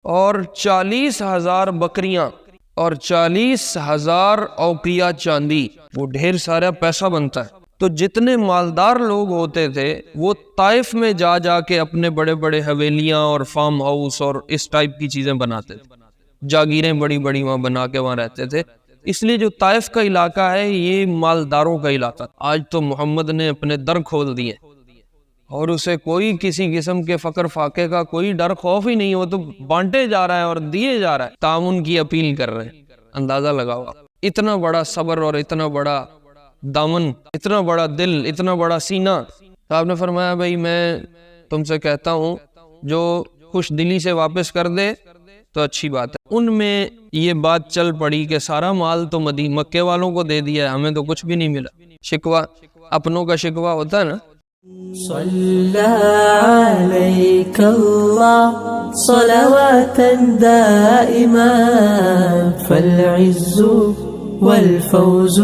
اور 40,000 بکریاں اور 40,000 اوقیہ چاندی، وہ ڈھیر سارا پیسہ بنتا ہے۔ تو جتنے مالدار لوگ ہوتے تھے وہ طائف میں جا جا کے اپنے بڑے بڑے حویلیاں اور فارم ہاؤس اور اس ٹائپ کی چیزیں بناتے تھے، جاگیریں بڑی بڑی وہاں بنا کے وہاں رہتے تھے۔ اس لیے جو طائف کا علاقہ ہے یہ مالداروں کا علاقہ۔ آج تو محمد نے اپنے در کھول دیے اور اسے کوئی کسی قسم کے فقر فاقے کا کوئی ڈر خوف ہی نہیں، وہ تو بانٹے جا رہا ہے اور دیے جا رہا ہے، تعاون کی اپیل کر رہے ہیں۔ اندازہ لگاؤ، اتنا بڑا صبر اور اتنا بڑا دامن، اتنا بڑا دل، اتنا بڑا سینہ۔ تو آپ نے فرمایا بھائی میں تم سے کہتا ہوں جو خوش دلی سے واپس کر دے تو اچھی بات ہے۔ ان میں یہ بات چل پڑی کہ سارا مال تو مکے والوں کو دے دیا ہے، ہمیں تو کچھ بھی نہیں ملا۔ شکوہ، اپنوں کا شکوہ ہوتا ہے نا۔ صلی علیک اللہ صلواتا دائما فالعز والفوز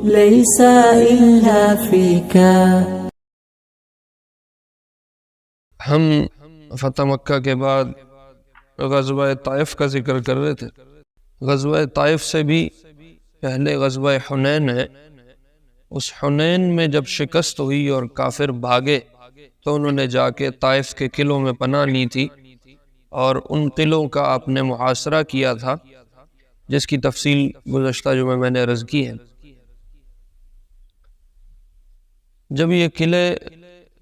لیس الا فیک۔ ہم فتح مکہ کے بعد غزوہ طائف کا ذکر کر رہے تھے۔ غزوہ طائف سے بھی پہلے غزوہ حنین ہے۔ اس حنین میں جب شکست ہوئی اور کافر بھاگے تو انہوں نے جا کے طائف کے قلعوں میں پناہ لی تھی اور ان قلعوں کا آپ نے محاصرہ کیا تھا، جس کی تفصیل گزشتہ جمعہ میں نے عرض کی ہے۔ جب یہ قلعے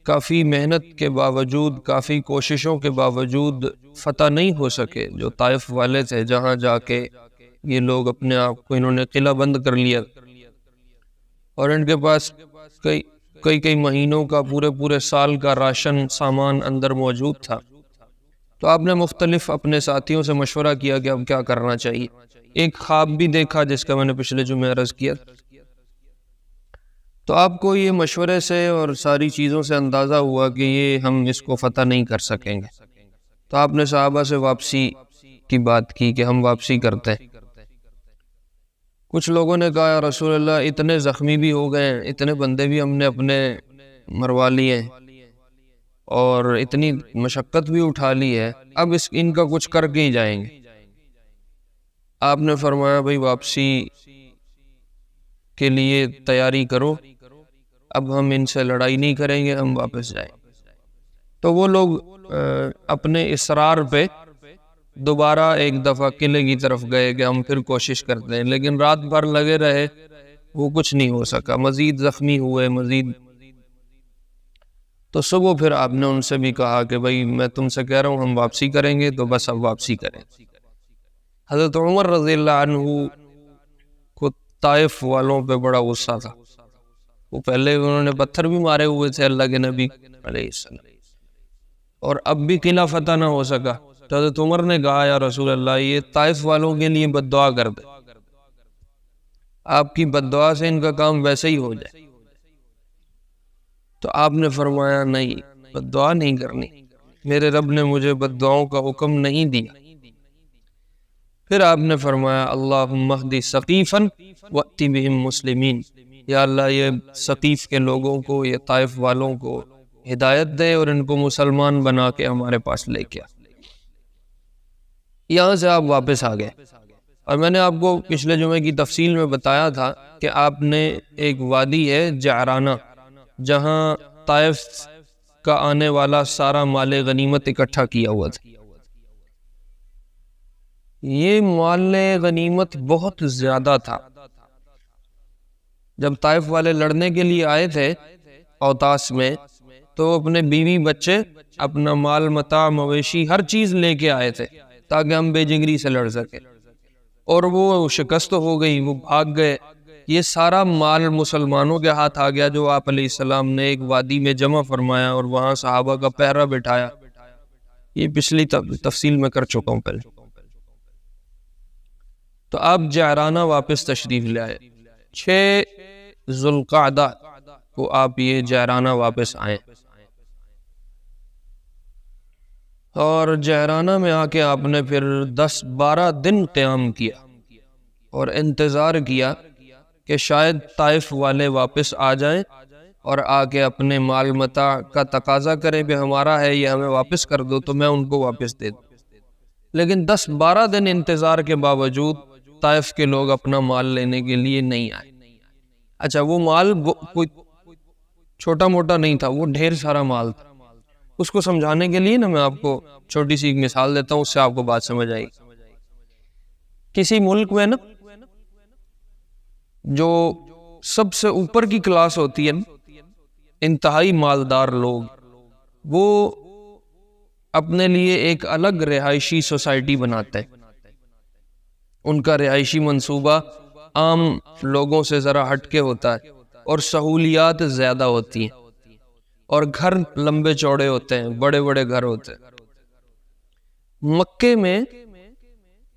کافی محنت کے باوجود، کافی کوششوں کے باوجود فتح نہیں ہو سکے، جو طائف والے تھے جہاں جا کے یہ لوگ اپنے آپ کو انہوں نے قلعہ بند کر لیا اور ان کے پاس کئی مہینوں کا، پورے سال کا راشن سامان اندر موجود تھا۔ تو آپ نے مختلف اپنے ساتھیوں سے مشورہ کیا کہ اب کیا کرنا چاہیے۔ ایک خواب بھی دیکھا جس کا میں نے پچھلے جمعے عرض کیا۔ تو آپ کو یہ مشورے سے اور ساری چیزوں سے اندازہ ہوا کہ یہ ہم اس کو فتح نہیں کر سکیں گے۔ تو آپ نے صحابہ سے واپسی کی بات کی کہ ہم واپسی کرتے ہیں۔ کچھ لوگوں نے کہا یا رسول اللہ اتنے زخمی بھی ہو گئے ہیں، اتنے بندے بھی ہم نے اپنے مروا لیے اور اتنی مشقت بھی اٹھا لی ہے، اب ان کا کچھ کر کے ہی جائیں گے۔ آپ نے فرمایا بھائی واپسی کے لیے تیاری کرو، اب ہم ان سے لڑائی نہیں کریں گے، ہم واپس جائیں۔ تو وہ لوگ اپنے اصرار پہ دوبارہ ایک دفعہ قلعے کی طرف گئے کہ ہم پھر کوشش کرتے ہیں، لیکن رات بھر لگے رہے، وہ کچھ نہیں ہو سکا، مزید زخمی ہوئے مزید۔ تو صبح پھر آپ نے ان سے بھی کہا کہ بھائی میں تم سے کہہ رہا ہوں ہم واپسی کریں گے تو بس اب واپسی کریں۔ حضرت عمر رضی اللہ عنہ کو طائف والوں پہ بڑا غصہ تھا۔ وہ پہلے انہوں نے پتھر بھی مارے ہوئے تھے اللہ کے نبی علیہ السلام، اور اب بھی قلعہ فتح نہ ہو سکا۔ تو حضرت عمر نے کہا یا رسول اللہ یہ طائف والوں کے لیے بد دعا کر دے، آپ کی بد دعا سے ان کا کام ویسے ہی ہو جائے۔ تو آپ نے فرمایا نہیں، بد دعا نہیں کرنی، میرے رب نے مجھے بد دعاؤں کا حکم نہیں دیا۔ پھر آپ نے فرمایا اللہم اہد ثقیفا وأتی بہم مسلمین، یا اللہ یہ ثقیف کے لوگوں کو، یہ طائف والوں کو ہدایت دے اور ان کو مسلمان بنا کے ہمارے پاس لے کے آ۔ یہاں سے آپ واپس آ گئے، اور میں نے آپ کو پچھلے جمعے کی تفصیل میں بتایا تھا کہ آپ نے ایک وادی ہے جعرانہ، جہاں طائف کا آنے والا سارا مال غنیمت اکٹھا کیا ہوا تھا۔ یہ مال غنیمت بہت زیادہ تھا۔ جب طائف والے لڑنے کے لیے آئے تھے اوتاس میں، تو اپنے بیوی بچے، اپنا مال متاع مویشی ہر چیز لے کے آئے تھے تاکہ ہم بے جنگری سے لڑ سکیں، اور وہ شکست ہو گئی، وہ بھاگ گئے۔ یہ سارا مال مسلمانوں کے ہاتھ آ گیا جو آپ علیہ السلام نے ایک وادی میں جمع فرمایا اور وہاں صحابہ کا پہرا بٹھایا۔ یہ پچھلی تفصیل میں کر چکا ہوں پہلے۔ تو آپ جعرانہ واپس تشریف لے آئے، 6 ذوالقعدہ کو آپ یہ جعرانہ واپس آئے، اور جعرانہ میں آ کے آپ نے پھر 10-12 دن قیام کیا اور انتظار کیا کہ شاید طائف والے واپس آ جائیں اور آ کے اپنے مال متاع کا تقاضا کریں کہ ہمارا ہے یہ ہمیں واپس کر دو، تو میں ان کو واپس دے دوں۔ لیکن 10-12 دن انتظار کے باوجود طائف کے لوگ اپنا مال لینے کے لیے نہیں آئے۔ اچھا، وہ مال کوئی چھوٹا موٹا نہیں تھا، وہ ڈھیر سارا مال تھا۔ اس کو سمجھانے کے لیے نا میں آپ کو چھوٹی سی ایک مثال دیتا ہوں، اس سے آپ کو بات سمجھ آئی۔ کسی ملک میں نا جو سب سے اوپر کی کلاس ہوتی ہے، انتہائی مالدار لوگ، وہ اپنے لیے ایک الگ رہائشی سوسائٹی بناتے ہیں۔ ان کا رہائشی منصوبہ عام لوگوں سے ذرا ہٹ کے ہوتا ہے، اور سہولیات زیادہ ہوتی ہیں، اور گھر لمبے چوڑے ہوتے ہیں، بڑے بڑے گھر ہوتے ہیں۔ مکے میں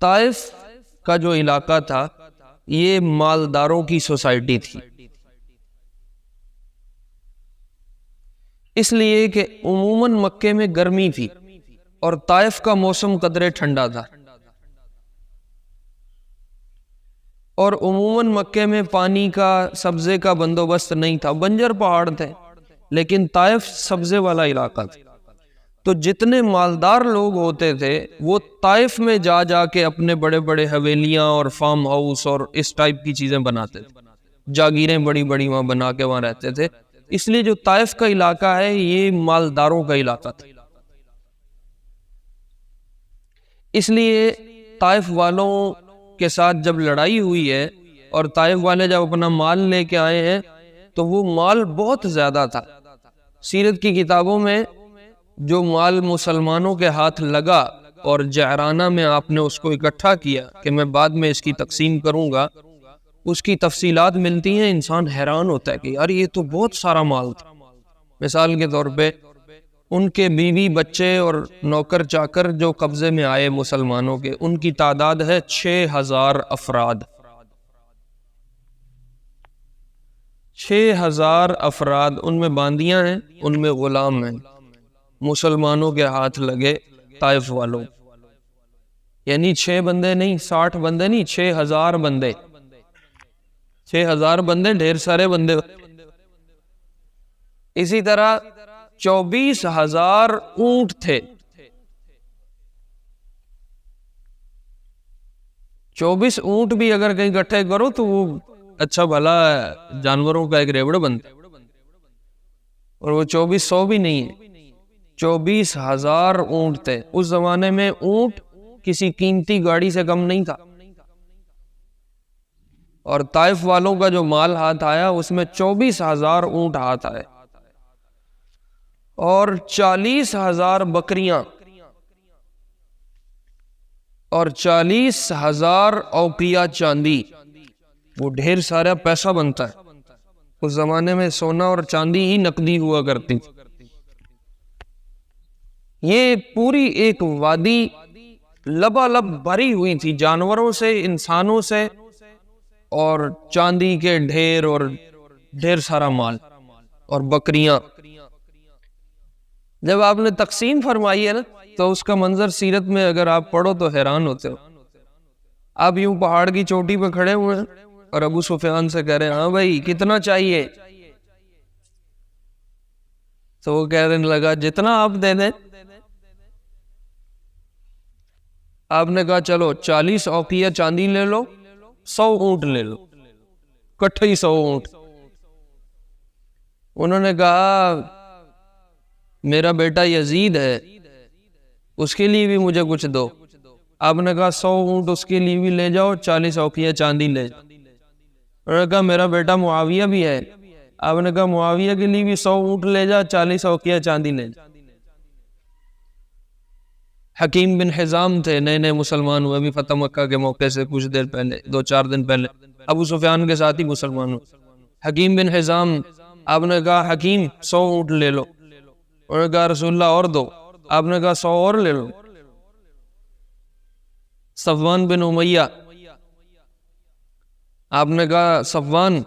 طائف کا جو علاقہ تھا، یہ مالداروں کی سوسائٹی تھی، اس لیے کہ عموماً مکے میں گرمی تھی اور طائف کا موسم قدرے ٹھنڈا تھا، اور عموماً مکے میں پانی کا، سبزے کا بندوبست نہیں تھا، بنجر پہاڑ تھے، لیکن طائف سبزے والا علاقہ تھا۔ تو جتنے مالدار لوگ ہوتے تھے وہ طائف میں جا جا کے اپنے بڑے بڑے حویلیاں اور فارم ہاؤس اور اس ٹائپ کی چیزیں بناتے تھے، جاگیریں بڑی بڑی وہاں بنا کے وہاں رہتے تھے۔ اس لیے جو طائف کا علاقہ ہے یہ مالداروں کا علاقہ تھا۔ اس لیے طائف والوں کے ساتھ جب لڑائی ہوئی ہے اور طائف والے جب اپنا مال لے کے آئے ہیں تو وہ مال بہت زیادہ تھا۔ سیرت کی کتابوں میں جو مال مسلمانوں کے ہاتھ لگا اور جعرانہ میں آپ نے اس کو اکٹھا کیا کہ میں بعد میں اس کی تقسیم کروں گا، اس کی تفصیلات ملتی ہیں، انسان حیران ہوتا ہے کہ یار یہ تو بہت سارا مال تھا۔ مثال کے طور پہ ان کے بیوی بچے اور نوکر چاکر جو قبضے میں آئے مسلمانوں کے، ان کی تعداد ہے 6000 افراد۔ 6000 افراد، ان میں باندیاں ہیں، ان میں غلام ہیں، مسلمانوں کے ہاتھ لگے طائف والوں۔ یعنی 6 بندے نہیں، 60 بندے نہیں، 6000 بندے۔ 6000 بندے ڈھیر سارے بندے۔ اسی طرح 24,000 اونٹ تھے۔ 24 اونٹ بھی اگر کہیں اکٹھے کرو تو وہ اچھا بھلا جانوروں کا ایک ریوڑ بنتا ہے، اور وہ 2400 بھی نہیں ہے، 24,000 اونٹ تھے۔ اس زمانے میں اونٹ کسی قیمتی گاڑی سے کم نہیں تھا، اور طائف والوں کا جو مال ہاتھ آیا اس میں 24,000 اونٹ ہاتھ آئے، اور 40,000 بکریاں، اور 40,000 اوقیہ چاندی۔ وہ ڈھیر سارا پیسہ بنتا ہے۔ اس زمانے میں سونا اور چاندی ہی نقدی ہوا کرتی تھی۔ یہ پوری ایک وادی لبالب بھری ہوئی تھی جانوروں سے، انسانوں سے، اور چاندی کے ڈھیر اور ڈھیر سارا مال اور بکریاں۔ جب آپ نے تقسیم فرمائی ہے نا تو اس کا منظر سیرت میں اگر آپ پڑھو تو حیران ہوتے ہو۔ آپ یوں پہاڑ کی چوٹی پہ کھڑے ہوئے ہیں اور ابو سفیان سے کہہ رہے ہیں ہاں بھائی کتنا چاہیے؟ تو وہ کہنے لگا جتنا آپ دے دیں۔ آپ نے کہا چلو 40 اوقیہ چاندی لے لو، 100 اونٹ لے لو، کٹھے ہی 100 اونٹ۔ انہوں نے کہا میرا بیٹا یزید ہے، اس کے لیے بھی مجھے کچھ دو۔ آپ نے کہا 100 اونٹ اس کے لیے بھی لے جاؤ، 40 اوقیہ چاندی لے جاؤ۔ انہوں نے کہا میرا بیٹا معاویہ بھی ہے۔ آپ نے کہا معاویہ کے لیے بھی 100 اونٹ لے جا، 40 اوقیہ چاندی لے جا۔ حکیم بن حزام تھے، نئے نئے مسلمان ہوئے بھی فتح مکہ کے موقع سے کچھ دیر پہلے، 2-4 دن پہلے، ابو سفیان کے ساتھ ہی مسلمان ہوئے۔ حکیم بن حزام، آپ نے کہا حکیم 100 اونٹ لے لو۔ انہوں نے کہا رسول اللہ اور دو۔ آپ نے کہا 100 اور لے لو۔ صفوان بن امیہ، آپ نے کہا صفوان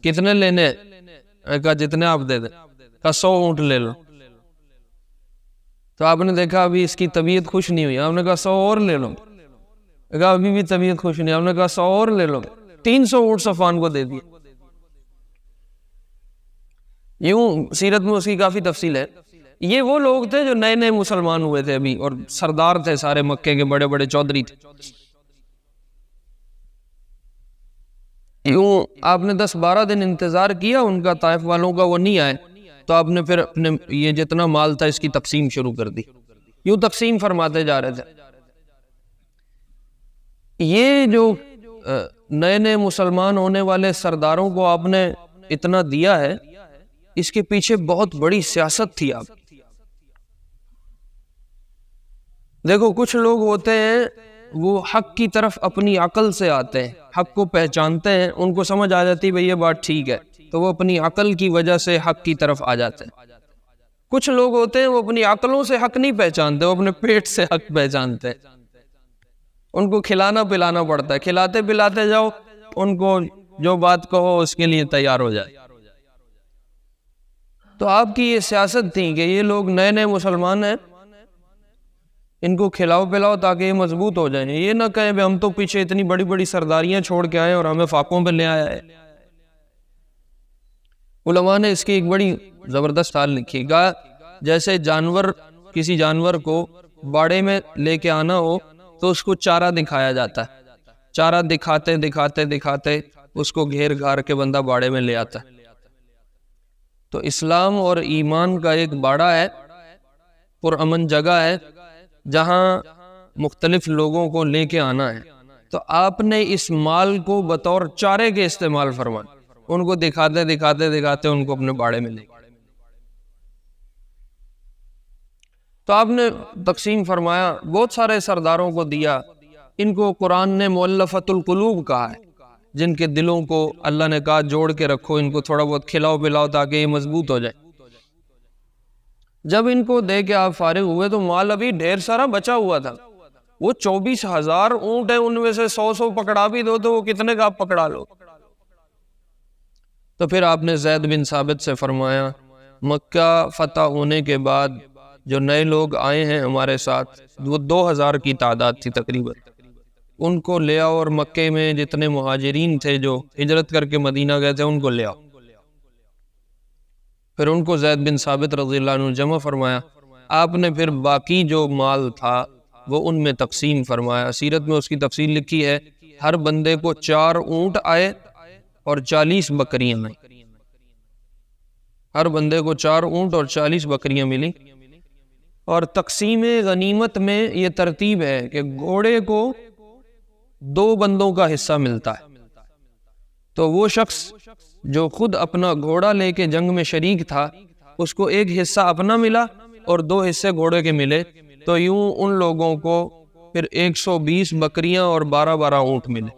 کتنے لینے؟ میں نے کہا جتنے آپ دے دیں۔ کہا 100 اونٹ لے لو۔ تو آپ نے دیکھا ابھی اس کی طبیعت خوش نہیں ہوئی، آپ نے کہا 100 اور لے لو۔ کہا ابھی بھی طبیعت خوش نہیں، آپ نے کہا 100 اور لے لو۔ 300 اونٹ صفوان کو دے دیے۔ یوں سیرت میں اس کی کافی تفصیل ہے، یہ وہ لوگ تھے جو نئے نئے مسلمان ہوئے تھے ابھی، اور سردار تھے سارے مکے کے، بڑے بڑے چودھری تھے. یوں آپ نے 10-12 دن انتظار کیا ان کا، طائف والوں کا، وہ نہیں آئے تو آپ نے پھر اپنے یہ جتنا مال تھا اس کی تقسیم شروع کر دی. یوں تقسیم فرماتے جا رہے تھے. یہ جو نئے نئے مسلمان ہونے والے سرداروں کو آپ نے اتنا دیا ہے، اس کے پیچھے بہت بڑی سیاست تھی. آپ دیکھو کچھ لوگ ہوتے ہیں وہ حق کی طرف اپنی عقل سے آتے ہیں، حق کو پہچانتے ہیں، ان کو سمجھ آ جاتی بھئی یہ بات ٹھیک ہے، تو وہ اپنی عقل کی وجہ سے حق کی طرف آ جاتے ہیں. کچھ لوگ ہوتے ہیں وہ اپنی عقلوں سے حق نہیں پہچانتے، وہ اپنے پیٹ سے حق پہچانتے ہیں. ان کو کھلانا پلانا پڑتا ہے، کھلاتے پلاتے جاؤ، ان کو جو بات کہو اس کے لیے تیار ہو جائے. تو آپ کی یہ سیاست تھی کہ یہ لوگ نئے نئے مسلمان ہیں، ان کو کھلاؤ پلاؤ تاکہ یہ مضبوط ہو جائیں. یہ نہ کہیں کہ ہم تو پیچھے اتنی بڑی بڑی سرداریاں چھوڑ کے آئے اور ہمیں فاقوں پہ لے آیا ہے. علماء نے اس کی ایک بڑی زبردست حال لکھی. کہا جیسے جانور، کسی جانور کو باڑے میں لے کے آنا ہو تو اس کو چارہ دکھایا جاتا ہے، چارہ دکھاتے دکھاتے دکھاتے اس کو گھیر گھار کے بندہ باڑے میں لے آتا ہے. تو اسلام اور ایمان کا ایک باڑہ ہے، پرامن جگہ ہے جہاں مختلف لوگوں کو لے کے آنا ہے. تو آپ نے اس مال کو بطور چارے کے استعمال فرمایا، ان کو دکھاتے دکھاتے دکھاتے ان کو اپنے باڑے میں لے گئے. تو آپ نے تقسیم فرمایا، بہت سارے سرداروں کو دیا. ان کو قرآن نے مؤلفۃ القلوب کہا ہے، جن کے دلوں کو اللہ نے کہا جوڑ کے رکھو، ان کو تھوڑا بہت کھلاؤ پلاؤ تاکہ یہ مضبوط ہو جائے. جب ان کو دے کے آپ فارغ ہوئے تو مال ابھی ڈھیر سارا بچا ہوا تھا. وہ 24,000 اونٹ ہیں، ان میں سے 100 پکڑا بھی دو تو وہ کتنے کا آپ پکڑا لو. تو پھر آپ نے زید بن ثابت سے فرمایا، مکہ فتح ہونے کے بعد جو نئے لوگ آئے ہیں ہمارے ساتھ، وہ 2,000 کی تعداد تھی تقریباً، ان کو لے آؤ، اور مکے میں جتنے مہاجرین تھے جو ہجرت کر کے مدینہ گئے تھے ان کو لے آؤ. پھر ان کو زید بن ثابت رضی اللہ عنہ جمع فرمایا. آپ نے پھر باقی جو مال تھا وہ ان میں تقسیم فرمایا. سیرت میں اس کی تفصیل لکھی ہے، ہر بندے کو 4 اونٹ آئے اور 40 بکریاں آئیں. ہر بندے کو 4 اونٹ اور 40 بکریاں ملی. اور تقسیم غنیمت میں یہ ترتیب ہے کہ گھوڑے کو 2 بندوں کا حصہ ملتا ہے. تو وہ شخص جو خود اپنا گھوڑا لے کے جنگ میں شریک تھا، اس کو ایک حصہ اپنا ملا اور 2 حصے گھوڑے کے ملے. تو یوں ان لوگوں کو پھر 120 بکریاں اور 12 اونٹ ملے.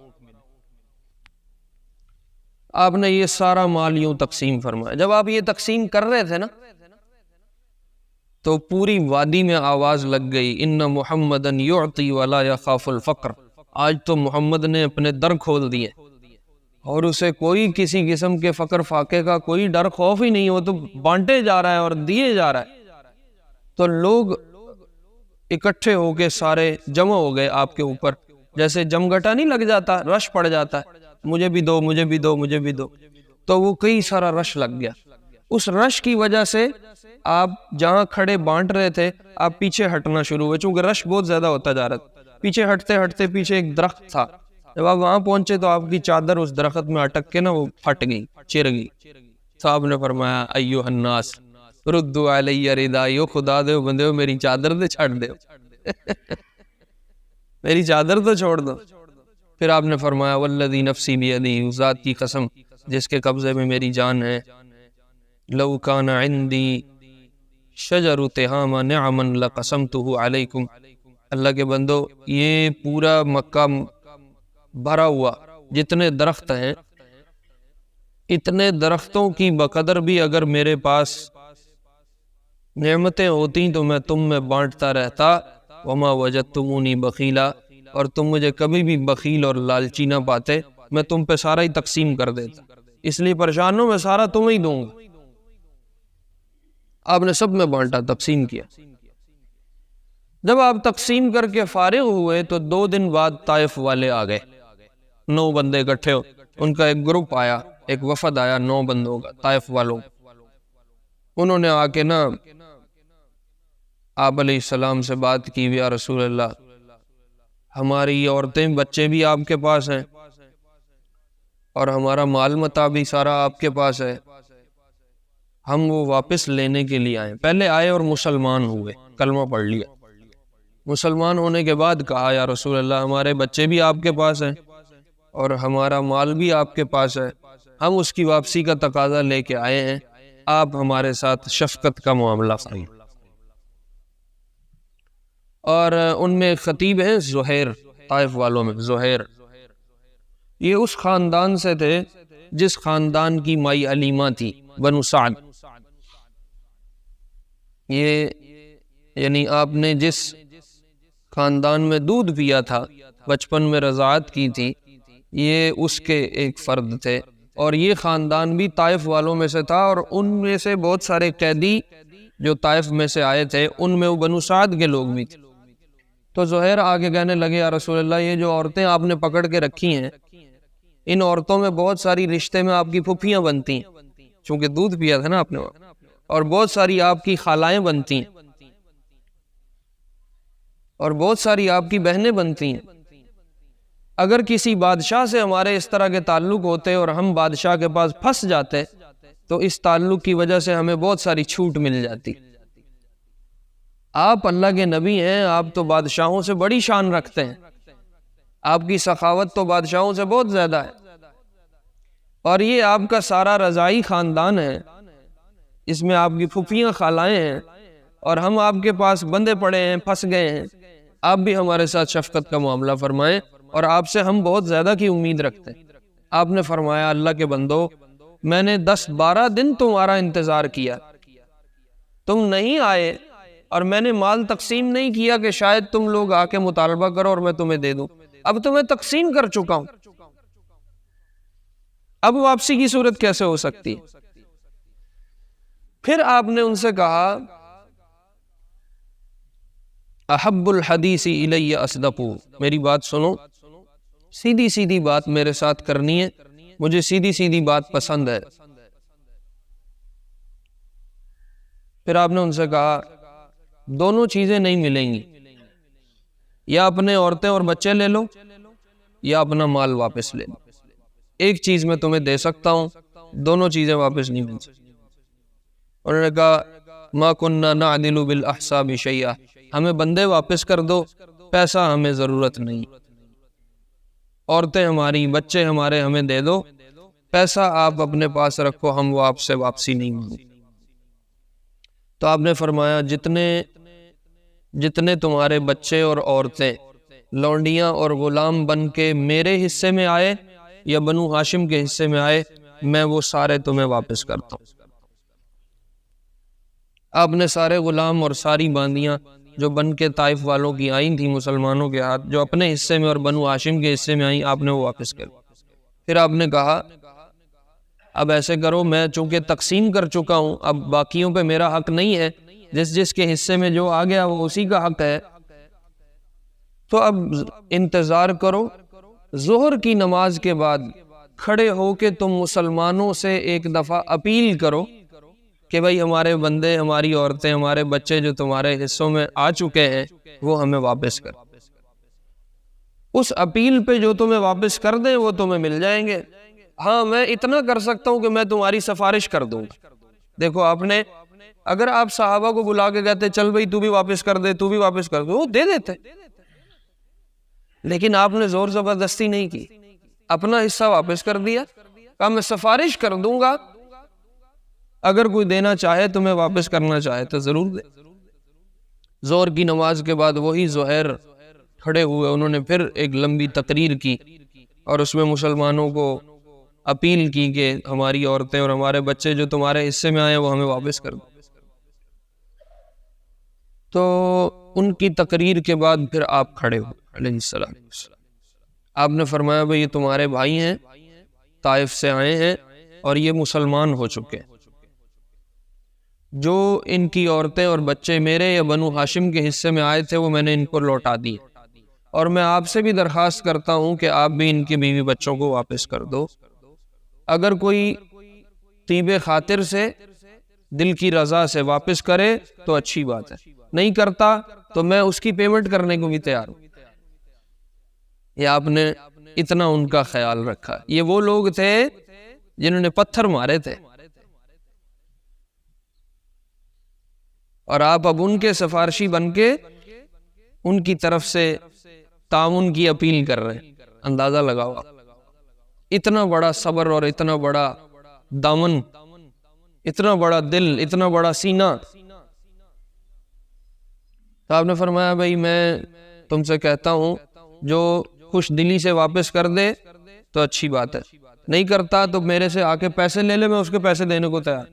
آپ نے یہ سارا مال یوں تقسیم فرمایا. جب آپ یہ تقسیم کر رہے تھے نا تو پوری وادی میں آواز لگ گئی، ان محمدن یعطی ولا یخاف الفقر. آج تو محمد نے اپنے در کھول دیے اور اسے کوئی کسی قسم کے فقر فاقے کا کوئی ڈر خوف ہی نہیں، وہ تو بانٹے جا رہا ہے اور دیے جا رہا ہے. تو لوگ اکٹھے ہو کے سارے جمع ہو گئے آپ کے اوپر، جیسے جمگٹا نہیں لگ جاتا، رش پڑ جاتا ہے، مجھے بھی دو مجھے بھی دو مجھے بھی دو. تو وہ کئی سارا رش لگ گیا. اس رش کی وجہ سے آپ جہاں کھڑے بانٹ رہے تھے آپ پیچھے ہٹنا شروع ہوئے، چونکہ رش بہت زیادہ ہوتا جا رہا تھا. پیچھے ہٹتے ہٹتے پیچھے ایک درخت تھا، جب آپ وہاں پہنچے تو آپ کی چادر اس درخت میں اٹک کے نا وہ پھٹ گئی، چر گئی. صاحب نے فرمایا، ایوہ الناس ردو علی ردائی، خدا دے بندے میری چادر دے چھڑ دے، میری چادر تو چھوڑ دو. پھر آپ نے فرمایا، والذی نفسی بیدی، اس ذات کی قسم جس کے قبضے میں میری جان ہے، لو کان عندی شجر تہامہ نعما لقسمتہ علیکم. اللہ کے بندو، یہ پورا مکہ بھرا ہوا جتنے درخت ہیں، اتنے درختوں کی بقدر بھی اگر میرے پاس نعمتیں ہوتی تو میں تم میں بانٹتا رہتا. وما وجدتمونی بخیلا، اور تم مجھے کبھی بھی بخیل اور لالچی نہ پاتے، میں تم پہ سارا ہی تقسیم کر دیتا، اس لیے پریشان ہوں، میں سارا تم ہی دوں گا. آپ نے سب میں بانٹا، تقسیم کیا. جب آپ تقسیم کر کے فارغ ہوئے تو 2 دن بعد طائف والے آ گئے. 9 بندے اکٹھے ہو، ان کا ایک گروپ آیا، ایک وفد آیا 9 بندوں کا طائف والوں. انہوں نے آ کے نا آپ علیہ السلام سے بات کی، یا رسول اللہ ہماری عورتیں بچے بھی آپ کے پاس ہیں اور ہمارا مال متاع بھی سارا آپ کے پاس ہے، ہم وہ واپس لینے کے لیے آئے۔ پہلے آئے اور مسلمان ہوئے، کلمہ پڑھ لیا، مسلمان ہونے کے بعد کہا یا رسول اللہ ہمارے بچے بھی آپ کے پاس ہیں اور ہمارا مال بھی آپ کے پاس ہے، ہم اس کی واپسی کا تقاضا لے کے آئے ہیں، آپ ہمارے ساتھ شفقت کا معاملہ فرمائیں۔ اور ان میں خطیب ہیں زہیر، طائف والوں میں زہیر، یہ اس خاندان سے تھے جس خاندان کی مائی علیمہ تھی، بنو سعد۔ یہ یعنی آپ نے جس خاندان میں دودھ پیا تھا، بچپن میں رضاعت کی تھی، یہ اس کے ایک فرد تھے، اور یہ خاندان بھی طائف والوں میں سے تھا، اور ان میں سے بہت سارے قیدی جو طائف میں سے آئے تھے ان میں وہ بنو سعد کے لوگ بھی تھے۔ تو زہیر آگے کہنے لگے یا رسول اللہ یہ جو عورتیں آپ نے پکڑ کے رکھی ہیں، ان عورتوں میں بہت ساری رشتے میں آپ کی پھپھیاں بنتی ہیں، چونکہ دودھ پیا تھا نا آپ نے، اور بہت ساری آپ کی خالائیں بنتی ہیں اور بہت ساری آپ کی بہنیں بنتی ہیں۔ اگر کسی بادشاہ سے ہمارے اس طرح کے تعلق ہوتے اور ہم بادشاہ کے پاس پھنس جاتے تو اس تعلق کی وجہ سے ہمیں بہت ساری چھوٹ مل جاتی۔ آپ اللہ کے نبی ہیں، آپ تو بادشاہوں سے بڑی شان رکھتے ہیں، آپ کی سخاوت تو بادشاہوں سے بہت زیادہ ہے، اور یہ آپ کا سارا رضائی خاندان ہے، اس میں آپ کی پھپھیاں خالائیں ہیں، اور ہم آپ کے پاس بندے پڑے ہیں، پھنس گئے ہیں، آپ بھی ہمارے ساتھ شفقت کا معاملہ فرمائیں، اور آپ سے ہم بہت زیادہ کی امید رکھتے ہیں۔ آپ نے فرمایا اللہ کے بندو، میں نے 10-12 دن تمہارا انتظار کیا، تم نہیں آئے، اور میں نے مال تقسیم نہیں کیا کہ شاید تم لوگ آ کے مطالبہ کرو اور میں تمہیں دے دوں، اب تو میں تقسیم کر چکا ہوں، اب واپسی کی صورت کیسے ہو سکتی؟ پھر آپ نے ان سے کہا احب الحدیث الی اصدق، میری بات سنو، سیدھی سیدھی بات میرے ساتھ کرنی ہے، مجھے سیدھی سیدھی بات پسند ہے۔ پھر آپ نے ان سے کہا دونوں چیزیں نہیں ملیں گی، یا اپنے عورتیں اور بچے لے لو یا اپنا مال واپس لے لو، ایک چیز میں تمہیں دے سکتا ہوں، دونوں چیزیں واپس نہیں مل سکتی۔ انہوں نے کہا ما کننا نعدل بالاحساب شیئا، ہمیں بندے واپس کر دو، پیسہ ہمیں ضرورت نہیں، عورتیں ہماری، بچے ہمارے ہمیں دے دو، پیسہ آپ اپنے پاس رکھو، ہم وہ آپ سے واپسی نہیں مانگیں۔ تو آپ نے فرمایا جتنے تمہارے بچے اور عورتیں لونڈیاں اور غلام بن کے میرے حصے میں آئے یا بنو ہاشم کے حصے میں آئے، میں وہ سارے تمہیں واپس کرتا ہوں۔ آپ نے سارے غلام اور ساری باندیاں جو بن کے طائف والوں کی آئی تھیں مسلمانوں کے ہاتھ، جو اپنے حصے میں اور بنو ہاشم کے حصے میں آئیں، آپ نے وہ واپس کر۔ پھر آپ نے کہا اب ایسے کرو، میں چونکہ تقسیم کر چکا ہوں، اب باقیوں پہ میرا حق نہیں ہے، جس کے حصے میں جو آ گیا وہ اسی کا حق ہے، تو اب انتظار کرو، ظہر کی نماز کے بعد کھڑے ہو کے تم مسلمانوں سے ایک دفعہ اپیل کرو کہ بھائی ہمارے بندے، ہماری عورتیں، ہمارے بچے جو تمہارے حصوں میں آ چکے ہیں وہ ہمیں واپس کر۔ اس اپیل پہ جو تمہیں واپس کر دیں وہ تمہیں مل جائیں گے۔ ہاں میں اتنا کر سکتا ہوں کہ میں تمہاری سفارش کر دوں گا۔ دیکھو آپ نے، اگر آپ صحابہ کو بلا کے کہتے چل بھائی تو بھی واپس کر دے، تو بھی واپس کر دے، وہ دے دیتے، لیکن آپ نے زور زبردستی نہیں کی، اپنا حصہ واپس کر دیا، کہا میں سفارش کر دوں گا، اگر کوئی دینا چاہے تمہیں واپس کرنا چاہے تو ضرور دے۔ ظہر کی نماز کے بعد وہی زہیر کھڑے ہوئے، انہوں نے پھر ایک لمبی تقریر کی اور اس میں مسلمانوں کو اپیل کی کہ ہماری عورتیں اور ہمارے بچے جو تمہارے حصے میں آئے وہ ہمیں واپس کر دو۔ تو ان کی تقریر کے بعد پھر آپ کھڑے ہوئے علیہ السلام، آپ نے فرمایا بھئی یہ تمہارے بھائی ہیں، طائف سے آئے ہیں اور یہ مسلمان ہو چکے ہیں، جو ان کی عورتیں اور بچے میرے یا بنو ہاشم کے حصے میں آئے تھے وہ میں نے ان کو لوٹا دیے، اور میں آپ سے بھی درخواست کرتا ہوں کہ آپ بھی ان کے بیوی بچوں کو واپس کر دو۔ اگر کوئی طیب خاطر سے، دل کی رضا سے واپس کرے تو اچھی بات ہے، نہیں کرتا تو میں اس کی پیمنٹ کرنے کو بھی تیار ہوں. یہ آپ نے اتنا ان کا خیال رکھا. یہ وہ لوگ تھے جنہوں نے پتھر مارے تھے، اور آپ اب ان کے سفارشی بن کے ان کی طرف سے تعاون کی اپیل کر رہے ہیں. اندازہ لگاؤ اتنا بڑا صبر اور اتنا بڑا دامن، اتنا بڑا دل، اتنا بڑا سینہ. تو آپ نے فرمایا بھائی میں تم سے کہتا ہوں جو خوش دلی سے واپس کر دے تو اچھی بات ہے، نہیں کرتا تو میرے سے آ کے پیسے لے لے، میں اس کے پیسے دینے کو تیار.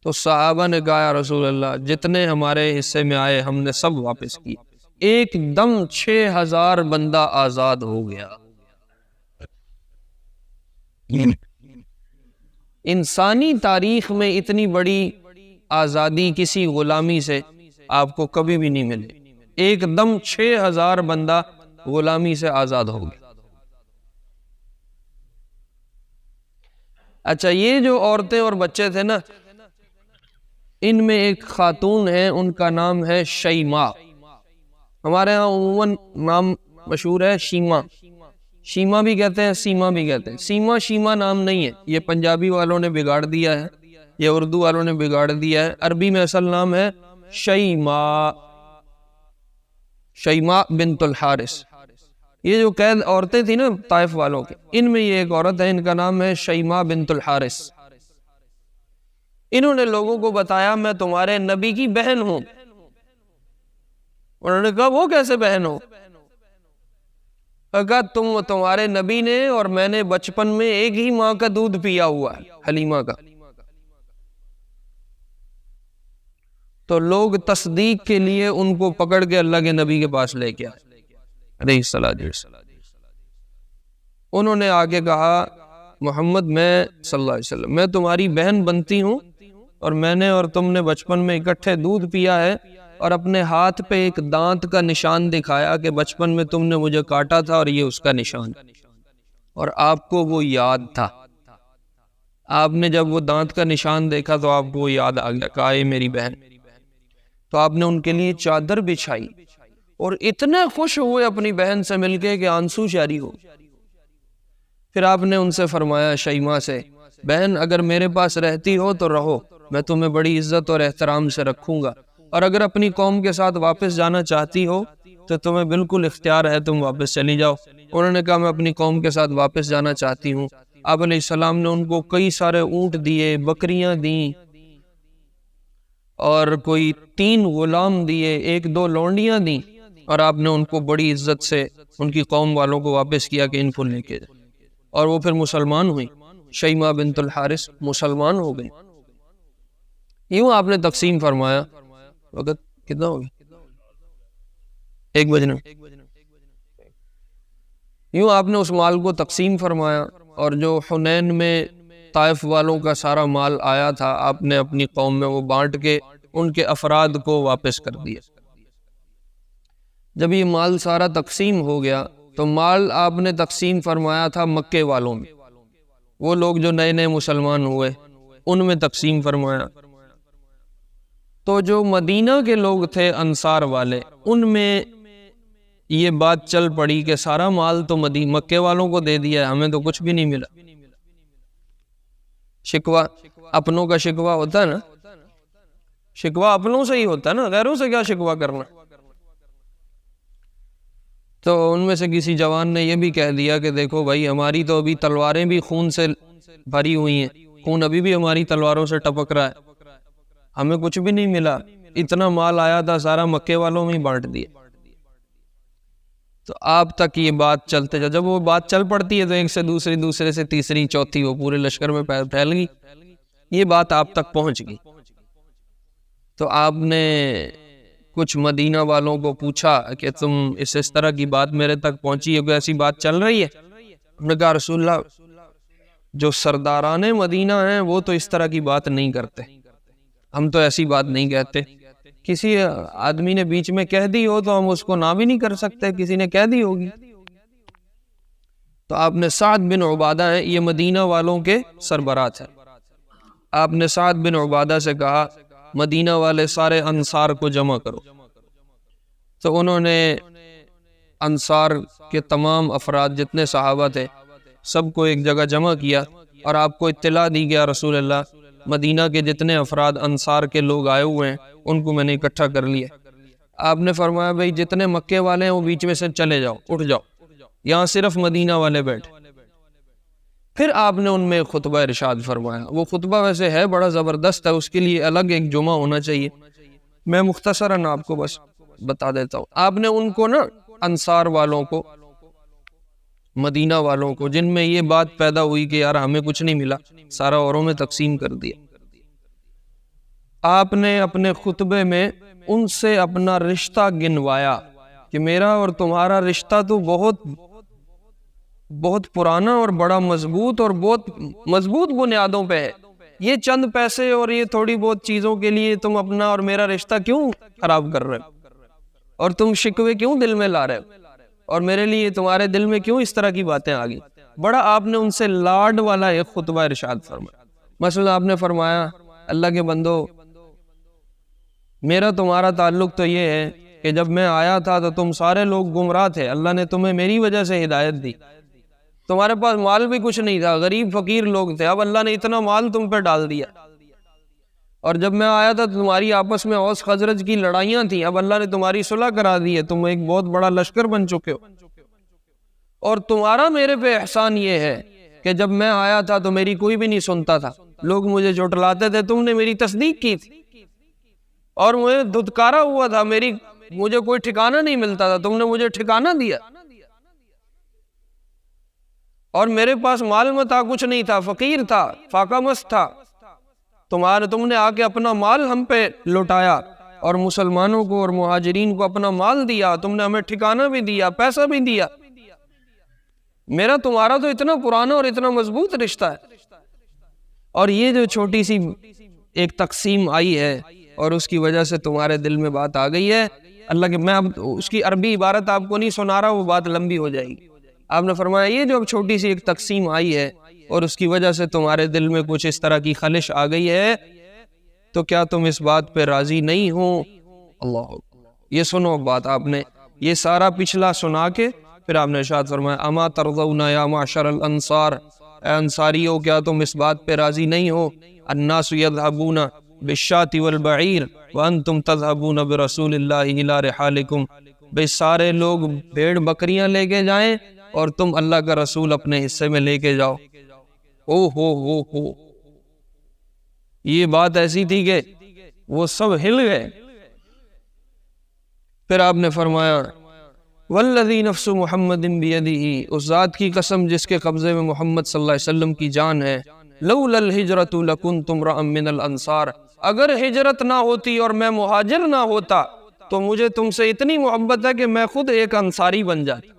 تو صحابہ نے کہا یا رسول اللہ جتنے ہمارے حصے میں آئے ہم نے سب واپس کی. ایک دم 6000 بندہ آزاد ہو گیا. انسانی تاریخ میں اتنی بڑی آزادی کسی غلامی سے آپ کو کبھی بھی نہیں ملے. ایک دم 6000 بندہ غلامی سے آزاد ہو گیا. اچھا یہ جو عورتیں اور بچے تھے نا، ان میں ایک خاتون ہے، ان کا نام ہے شیماء. ہمارے ہاں عموماً نام مشہور ہے شیما. شیما بھی کہتے ہیں، سیما بھی کہتے ہیں. سیما شیما نام نہیں ہے، یہ پنجابی والوں نے بگاڑ دیا ہے، یہ اردو والوں نے بگاڑ دیا ہے. عربی میں اصل نام ہے شیماء، شیماء بنت الحارث. یہ جو قید عورتیں تھیں نا طائف والوں کی، ان میں یہ ایک عورت ہے، ان کا نام ہے شیماء بنت الحارث. انہوں نے لوگوں کو بتایا میں تمہارے نبی کی بہن ہوں. انہوں نے کہا وہ کیسے بہن ہو؟ کہا تمہارے نبی نے اور میں نے بچپن میں ایک ہی ماں کا دودھ پیا ہوا ہے، حلیمہ کا. تو لوگ تصدیق کے لیے ان کو پکڑ کے اللہ کے نبی کے پاس لے کے آئے علیہ السلام. انہوں نے آگے کہا محمد میں صلی اللہ علیہ وسلم میں تمہاری بہن بنتی ہوں، اور میں نے اور تم نے بچپن میں اکٹھے دودھ پیا ہے، اور اپنے ہاتھ پہ ایک دانت کا نشان دکھایا کہ بچپن میں تم نے مجھے کاٹا تھا اور یہ اس کا نشان. اور آپ کو وہ یاد تھا. آپ نے جب وہ دانت کا نشان دیکھا تو آپ کو وہ یاد آ گیا، کہا یہ میری بہن. تو آپ نے ان کے لیے چادر بچھائی اور اتنے خوش ہوئے اپنی بہن سے مل کے کہ آنسو جاری ہو. پھر آپ نے ان سے فرمایا شیماء سے، بہن اگر میرے پاس رہتی ہو تو رہو، میں تمہیں بڑی عزت اور احترام سے رکھوں گا، اور اگر اپنی قوم کے ساتھ واپس جانا چاہتی ہو تو تمہیں بالکل اختیار ہے، تم واپس چلی جاؤ. انہوں نے کہا میں اپنی قوم کے ساتھ واپس جانا چاہتی ہوں. آپ علیہ السلام نے ان کو کئی سارے اونٹ دیے، بکریاں دیں، اور کوئی 3 غلام دیے، 1-2 لونڈیاں دیں، اور آپ نے ان کو بڑی عزت سے ان کی قوم والوں کو واپس کیا کہ ان کو لے کے جائے. اور وہ پھر مسلمان ہوئی، شیماء بنت الحارث مسلمان ہو گئی. یوں آپ نے تقسیم فرمایا. وقت کتنا ہو گیا؟ 1 بجنا. یوں آپ نے اس مال کو تقسیم فرمایا، اور جو حنین میں طائف والوں کا سارا مال آیا تھا آپ نے اپنی قوم میں وہ بانٹ کے ان کے افراد کو واپس کر دیا. جب یہ مال سارا تقسیم ہو گیا تو مال آپ نے تقسیم فرمایا تھا مکے والوں میں، وہ لوگ جو نئے نئے مسلمان ہوئے ان میں تقسیم فرمایا. تو جو مدینہ کے لوگ تھے انصار والے، ان میں یہ بات چل پڑی کہ سارا مال تو مکے والوں کو دے دیا ہے، ہمیں تو کچھ بھی نہیں ملا. شکوہ اپنوں کا شکوہ ہوتا ہے نا، شکوہ اپنوں سے ہی ہوتا ہے نا، غیروں سے کیا شکوہ کرنا. تو ان میں سے کسی جوان نے یہ بھی کہہ دیا کہ دیکھو بھائی ہماری تو ابھی تلواریں بھی خون سے بھری ہوئی ہیں، خون ابھی بھی ہماری تلواروں سے ٹپک رہا ہے، ہمیں کچھ بھی نہیں ملا، اتنا مال آیا تھا سارا مکے والوں میں ہی بانٹ دیا. تو آپ تک یہ بات چلتے جب وہ بات چل پڑتی ہے تو ایک سے دوسری، دوسرے سے تیسری، چوتھی، وہ پورے لشکر میں پھیل گئی. یہ بات آپ تک پہنچ گئی. تو آپ نے کچھ مدینہ والوں کو پوچھا کہ تم اس طرح کی بات میرے تک پہنچی ہے، کوئی ایسی بات چل رہی ہے؟ انہوں نے کہا رسول اللہ جو سرداران مدینہ ہیں وہ تو اس طرح کی بات نہیں کرتے، ہم تو ایسی بات نہیں کہتے. کسی آدمی نے بیچ میں کہہ دی ہو تو ہم اس کو نہ بھی نہیں کر سکتے، کسی نے کہہ دی ہوگی. تو آپ نے سعد بن عبادہ ہیں، یہ مدینہ والوں کے سربراہ ہیں، آپ نے سعد بن عبادہ سے کہا مدینہ والے سارے انصار کو جمع کرو۔ تو انہوں نے انصار کے تمام افراد جتنے صحابہ تھے سب کو ایک جگہ جمع کیا، اور آپ کو اطلاع دی گیا رسول اللہ مدینہ کے جتنے افراد انصار کے لوگ آئے ہوئے ہیں ان کو میں نے اکٹھا کر لیا۔ آپ نے فرمایا بھئی جتنے مکے والے ہیں وہ بیچ میں سے چلے جاؤ، اٹھ جاؤ، یہاں صرف مدینہ والے بیٹھے۔ پھر آپ نے ان میں خطبہ ارشاد فرمایا۔ وہ خطبہ ویسے ہے بڑا زبردست ہے، اس کے لیے الگ ایک جمعہ ہونا چاہیے، میں مختصراً آپ کو بس بتا دیتا ہوں۔ آپ نے ان کو نا انصار والوں کو، مدینہ والوں کو جن میں یہ بات پیدا ہوئی کہ یار ہمیں کچھ نہیں ملا، سارا اوروں میں تقسیم کر دیا۔ آپ نے اپنے خطبے میں ان سے اپنا رشتہ گنوایا کہ میرا اور تمہارا رشتہ تو بہت پرانا اور بڑا مضبوط اور بہت مضبوط بنیادوں پہ ہے، یہ چند پیسے اور یہ تھوڑی بہت چیزوں کے لیے تم اپنا اور میرا رشتہ کیوں خراب کر رہے ہو، اور تم شکوے کیوں دل میں لا رہے ہو، اور میرے لیے تمہارے دل میں کیوں اس طرح کی باتیں آ گئی۔ بڑا آپ نے ان سے لاڈ والا ایک خطبہ ارشاد فرمایا۔ مثلا آپ نے فرمایا اللہ کے بندو، میرا تمہارا تعلق تو یہ ہے کہ جب میں آیا تھا تو تم سارے لوگ گمراہ تھے، اللہ نے تمہیں میری وجہ سے ہدایت دی، تمہارے پاس مال بھی کچھ نہیں تھا، غریب فقیر لوگ تھے، اب اللہ نے اتنا مال تم پہ ڈال دیا، اور جب میں آیا تھا تمہاری آپس میں اوس خزرج کی لڑائیاں تھیں، اب اللہ نے تمہاری صلح کرا دی ہے، تم ایک بہت بڑا لشکر بن چکے ہو، اور تمہارا میرے پہ احسان یہ ہے کہ جب میں آیا تھا تو میری کوئی بھی نہیں سنتا تھا، لوگ مجھے جھٹلاتے تھے، تم نے میری تصدیق کی تھی، اور مجھے دھتکارا ہوا تھا، مجھے کوئی ٹھکانہ نہیں ملتا تھا، تم نے مجھے ٹھکانہ دیا، اور میرے پاس مال متاع کچھ نہیں تھا، فقیر تھا، فاقہ مست تھا، تم نے آ کے اپنا مال ہم پہ لوٹایا، اور مسلمانوں کو اور مہاجرین کو اپنا مال دیا، تم نے ہمیں ٹھکانہ بھی دیا، پیسہ بھی دیا، میرا تمہارا تو اتنا پرانا اور اتنا مضبوط رشتہ ہے، اور یہ جو چھوٹی سی ایک تقسیم آئی ہے اور اس کی وجہ سے تمہارے دل میں بات آ گئی ہے، اللہ کے میں اب اس کی عربی عبارت آپ کو نہیں سنا رہا، وہ بات لمبی ہو جائے گی۔ آپ نے فرمایا یہ جو اب چھوٹی سی ایک تقسیم آئی ہے اور اس کی وجہ سے تمہارے دل میں کچھ اس طرح کی خلش آ گئی ہے، تو کیا تم اس بات پہ راضی نہیں ہو؟ اللہ، یہ سنو بات، آپ نے یہ سارا پچھلا سنا کے پھر آپ نے ارشاد فرمایا اما ترضون یا معشر الانصار، اے انصاریو کیا تم اس بات پہ راضی نہیں ہو، الناس یذهبون بالشاة والبعیر وانتم تذهبون برسول اللہ الى رحالکم، بے سارے لوگ بھیڑ بکریاں لے کے جائیں اور تم اللہ کا رسول اپنے حصے میں لے کے جاؤ۔ او ہو یہ بات ایسی تھی کہ وہ سب ہل گئے۔ پھر آپ نے فرمایا والذی نفس محمد بیدہ، اس ذات کی قسم جس کے قبضے میں محمد صلی اللہ علیہ وسلم کی جان ہے، لولا الہجرۃ لکنت امرأ من الانصار، اگر ہجرت نہ ہوتی اور میں مہاجر نہ ہوتا تو مجھے تم سے اتنی محبت ہے کہ میں خود ایک انصاری بن جاتا۔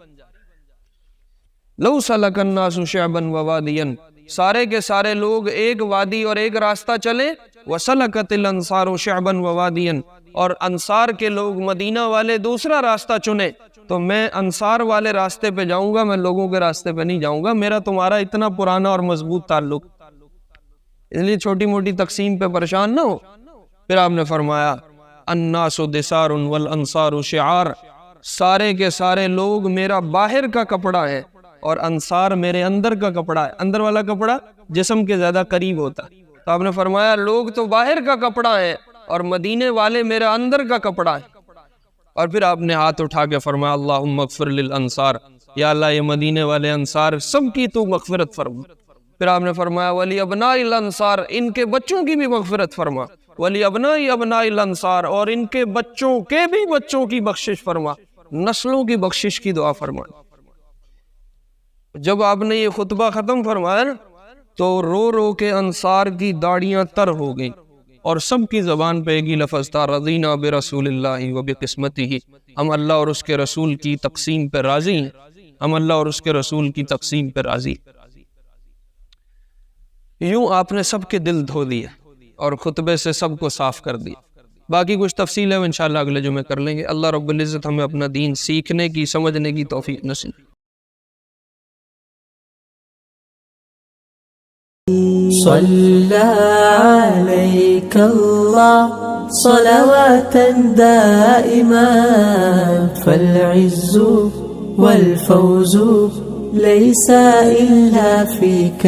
لو سلک الناس شعبا ووادیا، سارے کے سارے لوگ ایک وادی اور ایک راستہ چلے، وسلکت الانصار شعبا ووادیا، اور انصار کے لوگ مدینہ والے دوسرا راستہ چنے، تو میں انصار والے راستے پہ جاؤں گا، میں لوگوں کے راستے پہ نہیں جاؤں گا، میرا تمہارا اتنا پرانا اور مضبوط تعلق، اس لیے چھوٹی موٹی تقسیم پہ پریشان نہ ہو۔ پھر آپ نے فرمایا الناس دثار والانصار شعار، سارے کے سارے لوگ میرا باہر کا کپڑا ہے اور انصار میرے اندر کا کپڑا ہے، اندر والا کپڑا جسم کے زیادہ قریب ہوتا ہے، تو آپ نے فرمایا لوگ تو باہر کا کپڑا ہے اور مدینے والے میرا اندر کا کپڑا ہے۔ اور پھر آپ نے ہاتھ اٹھا کے فرمایا اللہم اغفر للانصار، یا اللہ یہ مدینے والے انصار سب کی تو مغفرت فرما۔ پھر آپ نے فرمایا ولی ابناء الانصار، ان کے بچوں کی بھی مغفرت فرما، ولی ابناء ابناء الانصار، اور ان کے بچوں کے بھی بچوں کی بخشش فرما، نسلوں کی بخشش کی دعا فرما۔ جب آپ نے یہ خطبہ ختم فرمایا نا تو رو رو کے انصار کی داڑیاں تر ہو گئیں، اور سب کی زبان پہ ایک ہی لفظ تھا رضینا برسول اللہ و بقسمتہ، ہم اللہ اور اس کے رسول کی تقسیم پہ راضی ہیں، ہم اللہ اور اس کے رسول کی تقسیم پہ راضی۔ یوں آپ نے سب کے دل دھو دیے اور خطبے سے سب کو صاف کر دیا۔ باقی کچھ تفصیل ہے وہ انشاءاللہ اگلے جمعے کر لیں گے۔ اللہ رب العزت ہمیں اپنا دین سیکھنے کی، سمجھنے کی توفیق نصیب۔ صلى عليك الله صلواتا دائما فالعز والفوز ليس إلا فيك